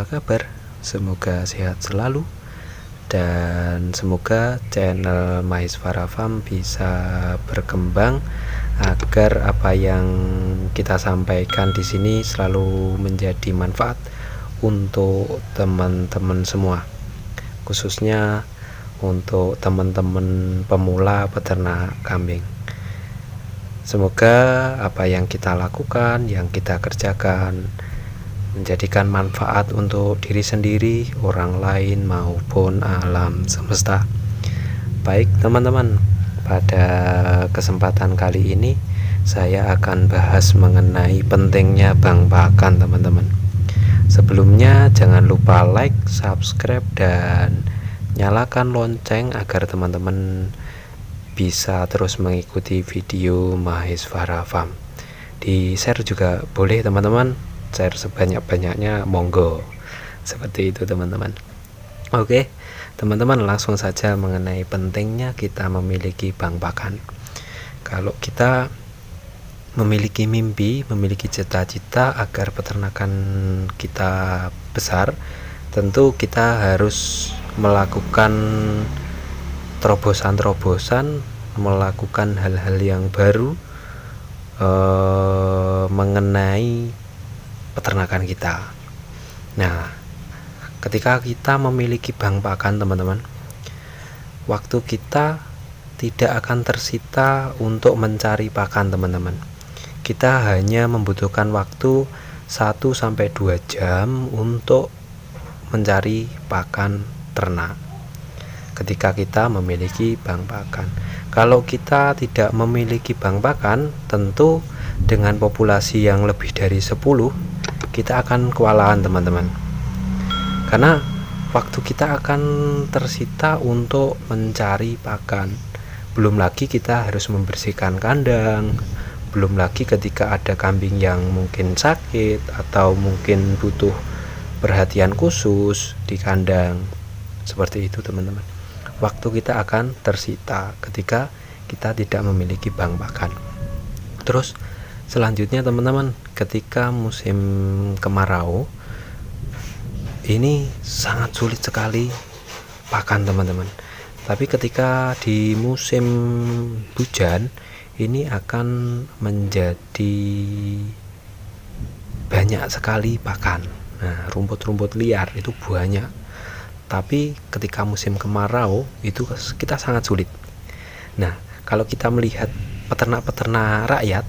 apa kabar? Semoga sehat selalu dan semoga channel Mahisvara Farm bisa berkembang agar apa yang kita sampaikan di sini selalu menjadi manfaat untuk teman-teman semua, khususnya untuk teman-teman pemula peternak kambing. Semoga apa yang kita lakukan, yang kita kerjakan menjadikan manfaat untuk diri sendiri, orang lain maupun alam semesta. Baik teman-teman, pada kesempatan kali ini saya akan bahas mengenai pentingnya bank pakan teman-teman. Sebelumnya jangan lupa like, subscribe, dan nyalakan lonceng agar teman-teman bisa terus mengikuti video Mahisvara Farm. Di share juga boleh teman-teman, share sebanyak-banyaknya, monggo. Seperti itu teman-teman. Oke teman-teman, langsung saja mengenai pentingnya kita memiliki bank pakan. Kalau kita memiliki mimpi, memiliki cita-cita agar peternakan kita besar, tentu kita harus melakukan terobosan-terobosan, melakukan hal-hal yang baru mengenai peternakan kita. Nah, ketika kita memiliki bank pakan teman-teman, waktu kita tidak akan tersita untuk mencari pakan teman-teman. Kita hanya membutuhkan waktu 1-2 jam untuk mencari pakan ternak ketika kita memiliki bank pakan. Kalau kita tidak memiliki bank pakan, tentu dengan populasi yang lebih dari 10 kita akan kewalahan teman-teman, karena waktu kita akan tersita untuk mencari pakan. Belum lagi kita harus membersihkan kandang, belum lagi ketika ada kambing yang mungkin sakit atau mungkin butuh perhatian khusus di kandang. Seperti itu teman-teman, waktu kita akan tersita ketika kita tidak memiliki bank pakan. Terus selanjutnya teman-teman, ketika musim kemarau ini sangat sulit sekali pakan teman-teman. Tapi ketika di musim hujan ini akan menjadi banyak sekali pakan. Nah, rumput-rumput liar itu banyak. Tapi ketika musim kemarau itu kita sangat sulit. Nah, kalau kita melihat peternak-peternak rakyat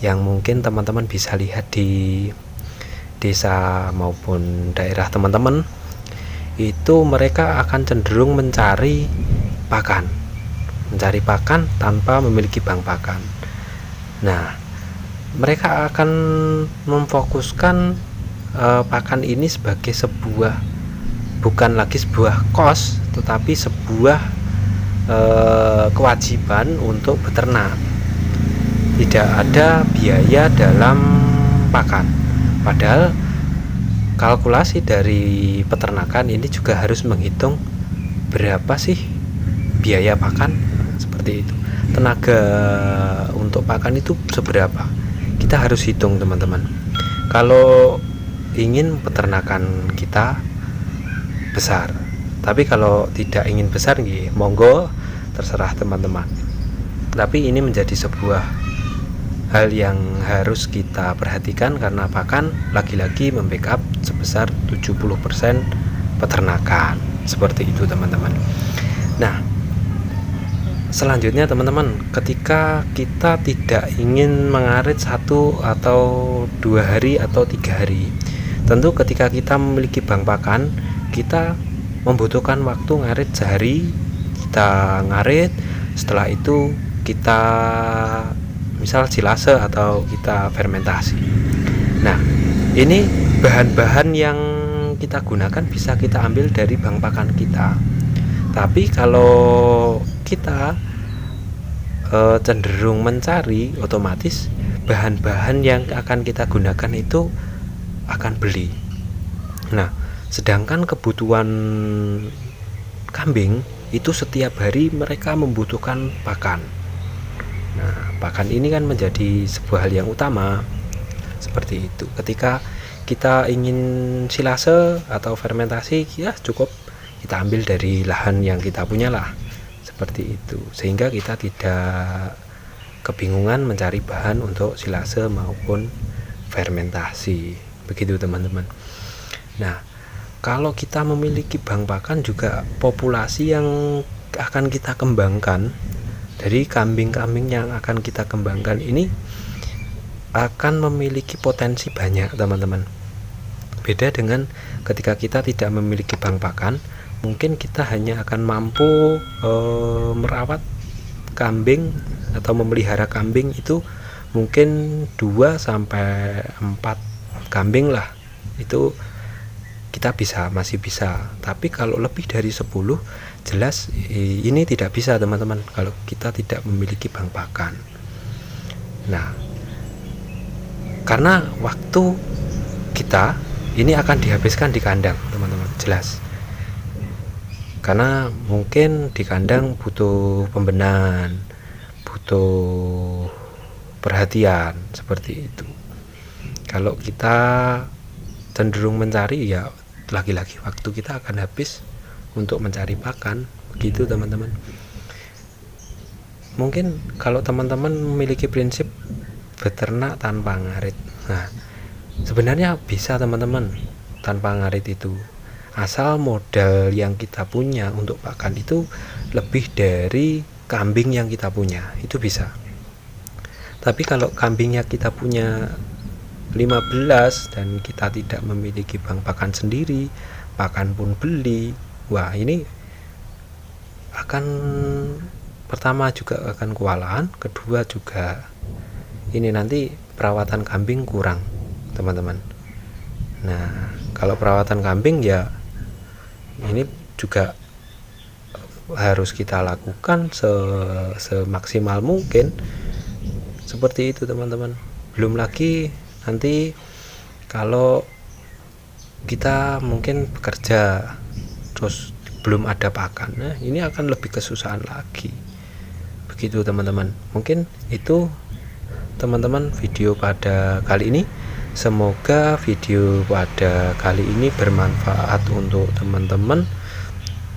yang mungkin teman-teman bisa lihat di desa maupun daerah teman-teman, itu mereka akan cenderung mencari pakan tanpa memiliki bank pakan. Nah, mereka akan memfokuskan pakan ini sebagai bukan lagi sebuah kos, tetapi sebuah kewajiban untuk beternak. Tidak ada biaya dalam pakan, padahal kalkulasi dari peternakan ini juga harus menghitung berapa sih biaya pakan. Seperti itu, tenaga untuk pakan itu seberapa, kita harus hitung teman-teman. Kalau ingin peternakan kita besar, tapi kalau tidak ingin besar, monggo terserah teman-teman. Tapi ini menjadi sebuah hal yang harus kita perhatikan, karena pakan lagi-lagi membackup sebesar 70% peternakan. Seperti itu teman-teman. Nah, selanjutnya teman-teman, ketika kita tidak ingin mengarit 1 atau 2 hari atau 3 hari, tentu ketika kita memiliki bank pakan, kita membutuhkan waktu ngarit sehari. Kita ngarit, setelah itu kita misal silase atau kita fermentasi. Nah, ini bahan-bahan yang kita gunakan bisa kita ambil dari bank pakan kita. Tapi kalau kita cenderung mencari, otomatis bahan-bahan yang akan kita gunakan itu akan beli. Nah, sedangkan kebutuhan kambing itu setiap hari mereka membutuhkan pakan. Nah, pakan ini kan menjadi sebuah hal yang utama. Seperti itu. Ketika kita ingin silase atau fermentasi, ya cukup kita ambil dari lahan yang kita punya lah, seperti itu, sehingga kita tidak kebingungan mencari bahan untuk silase maupun fermentasi, begitu teman-teman. Nah, kalau kita memiliki bank pakan, juga populasi yang akan kita kembangkan dari kambing-kambing yang akan kita kembangkan ini akan memiliki potensi banyak teman-teman. Beda dengan ketika kita tidak memiliki bank pakan, mungkin kita hanya akan mampu merawat kambing atau memelihara kambing itu mungkin 2 sampai 4 kambing lah, itu kita masih bisa. Tapi kalau lebih dari 10, jelas ini tidak bisa teman-teman, kalau kita tidak memiliki bank pakan. Nah, karena waktu kita ini akan dihabiskan di kandang teman-teman, jelas, karena mungkin di kandang butuh pembenahan, butuh perhatian, seperti itu. Kalau kita cenderung mencari, ya lagi-lagi waktu kita akan habis untuk mencari pakan, begitu teman-teman. Mungkin kalau teman-teman memiliki prinsip beternak tanpa ngarit, nah sebenarnya bisa teman-teman tanpa ngarit itu, asal modal yang kita punya untuk pakan itu lebih dari kambing yang kita punya, itu bisa. Tapi kalau kambingnya kita punya 15 dan kita tidak memiliki bank pakan sendiri, pakan pun beli, wah ini akan, pertama juga akan kewalahan, kedua juga ini nanti perawatan kambing kurang teman-teman. Nah, kalau perawatan kambing ya ini juga harus kita lakukan semaksimal mungkin, seperti itu teman-teman. Belum lagi nanti kalau kita mungkin bekerja terus belum ada pakan, nah ini akan lebih kesusahan lagi, begitu teman-teman. Mungkin itu teman-teman video pada kali ini. Semoga video pada kali ini bermanfaat untuk teman-teman,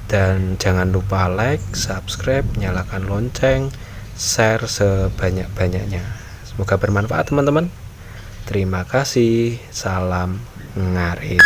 dan jangan lupa like, subscribe, nyalakan lonceng, share sebanyak-banyaknya. Semoga bermanfaat teman-teman. Terima kasih, salam ngarit.